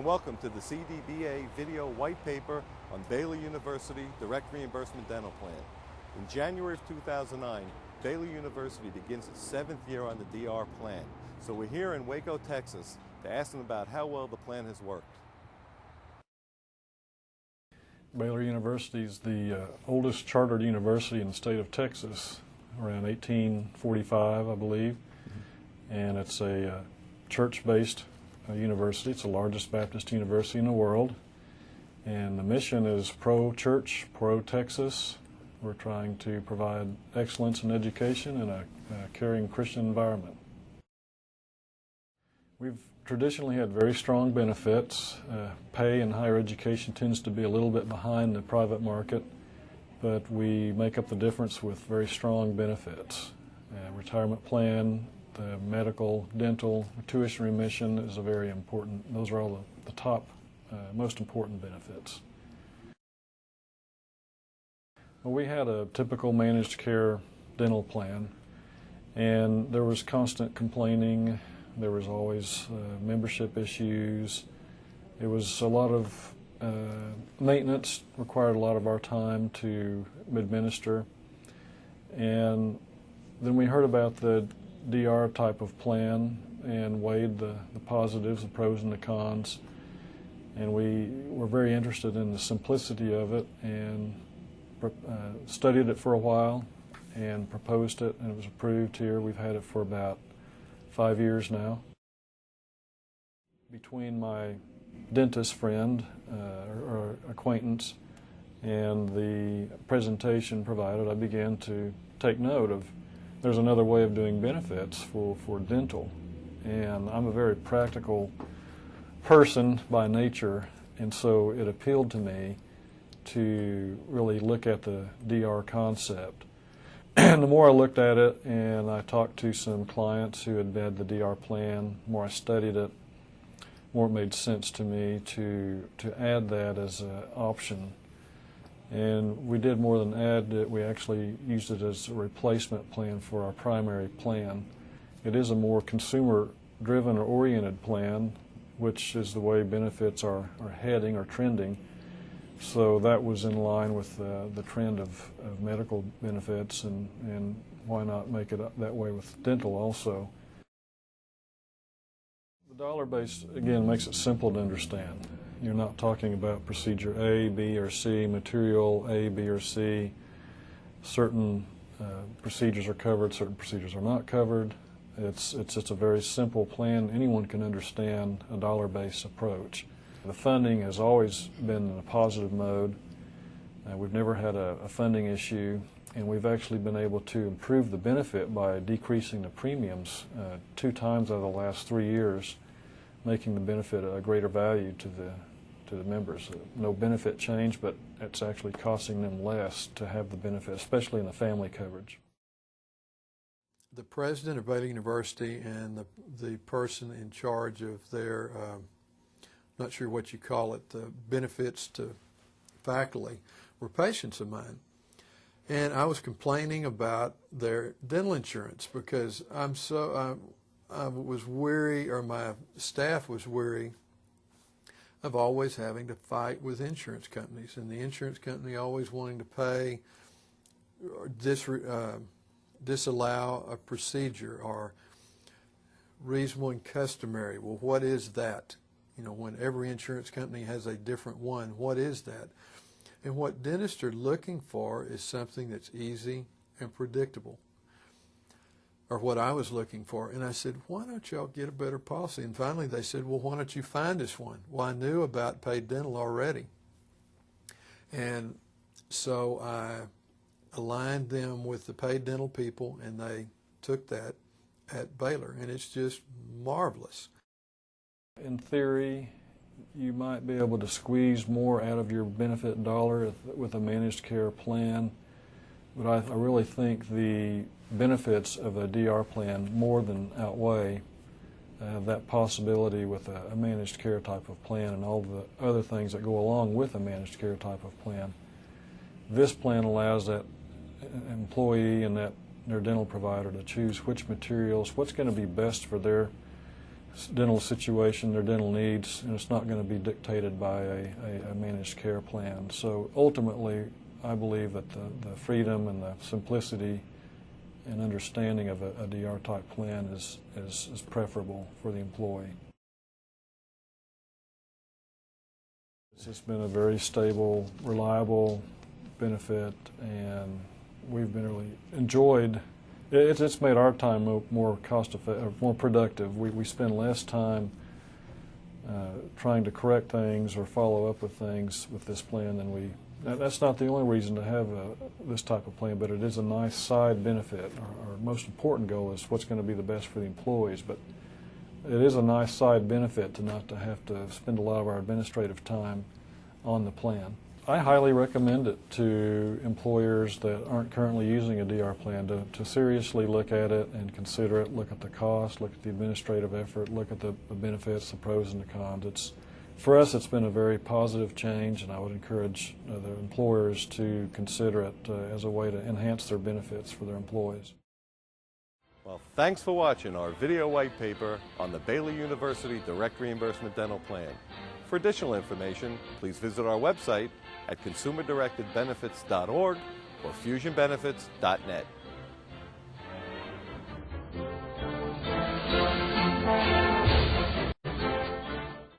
and welcome to the CDBA video white paper on Baylor University Direct Reimbursement Dental Plan. In January of 2009, Baylor University begins its 7th year on the DR plan. So we're here in Waco, Texas to ask them about how well the plan has worked. Baylor University is the oldest chartered university in the state of Texas, around 1845, I believe. And it's a church-based university. It's the largest Baptist university in the world. And the mission is pro-church, pro-Texas. We're trying to provide excellence in education in a caring Christian environment. We've traditionally had very strong benefits. Pay in higher education tends to be a little bit behind the private market, but we make up the difference with very strong benefits. Retirement plan, the medical, dental, tuition remission is a very important. Those are all the top, most important benefits. Well, we had a typical managed care dental plan, and there was constant complaining. There was always membership issues. It was a lot of maintenance, required a lot of our time to administer. And then we heard about the DR type of plan and weighed the positives, the pros and the cons. And we were very interested in the simplicity of it and studied it for a while and proposed it, and it was approved here. We've had it for about 5 years now. Between my dentist friend or acquaintance and the presentation provided, I began to take note of there's another way of doing benefits for dental. And I'm a very practical person by nature, and so it appealed to me to really look at the DR concept. And the more I looked at it and I talked to some clients who had had the DR plan, the more I studied it, the more it made sense to me to add that as an option. And we did more than add it, we actually used it as a replacement plan for our primary plan. It is a more consumer-driven or oriented plan, which is the way benefits are heading or trending. So that was in line with the trend of medical benefits, and why not make it that way with dental also. The dollar base, again, makes it simple to understand. You're not talking about procedure A, B, or C, material A, B, or C. Certain procedures are covered, certain procedures are not covered. It's a very simple plan. Anyone can understand a dollar-based approach. The funding has always been in a positive mode. We've never had a funding issue, and we've actually been able to improve the benefit by decreasing the premiums 2 times out of the last 3 years, making the benefit a greater value to the members. No benefit change, but it's actually costing them less to have the benefit, especially in the family coverage. The president of Baylor University and the person in charge of their not sure what you call it, the benefits to faculty, were patients of mine. And I was complaining about their dental insurance because I was weary, or my staff was weary, of always having to fight with insurance companies, and the insurance company always wanting to pay or disallow a procedure or reasonable and customary. Well, what is that? You know, when every insurance company has a different one, what is that? And what dentists are looking for is something that's easy and predictable, or what I was looking for. And I said, why don't y'all get a better policy? And finally they said, well, why don't you find us one? Well, I knew about paid dental already. And so I aligned them with the paid dental people, and they took that at Baylor, and it's just marvelous. In theory, you might be able to squeeze more out of your benefit dollar with a managed care plan, but I really think the benefits of a DR plan more than outweigh that possibility with a managed care type of plan and all the other things that go along with a managed care type of plan. This plan allows that employee and their dental provider to choose which materials, what's going to be best for their dental situation, their dental needs, and it's not going to be dictated by a managed care plan. So ultimately, I believe that the freedom and the simplicity and understanding of a DR type plan is preferable for the employee. It's been a very stable, reliable benefit, and we've been really enjoyed. It's made our time more cost-effective, more productive. We spend less time trying to correct things or follow up with things with this plan than we. That's not the only reason to have this type of plan, but it is a nice side benefit. Our most important goal is what's going to be the best for the employees, but it is a nice side benefit to not to have to spend a lot of our administrative time on the plan. I highly recommend it to employers that aren't currently using a DR plan to seriously look at it and consider it, look at the cost, look at the administrative effort, look at the benefits, the pros and the cons. For us, it's been a very positive change, and I would encourage the employers to consider it as a way to enhance their benefits for their employees. Well, thanks for watching our video white paper on the Baylor University Direct Reimbursement Dental Plan. For additional information, please visit our website at consumerdirectedbenefits.org or fusionbenefits.net.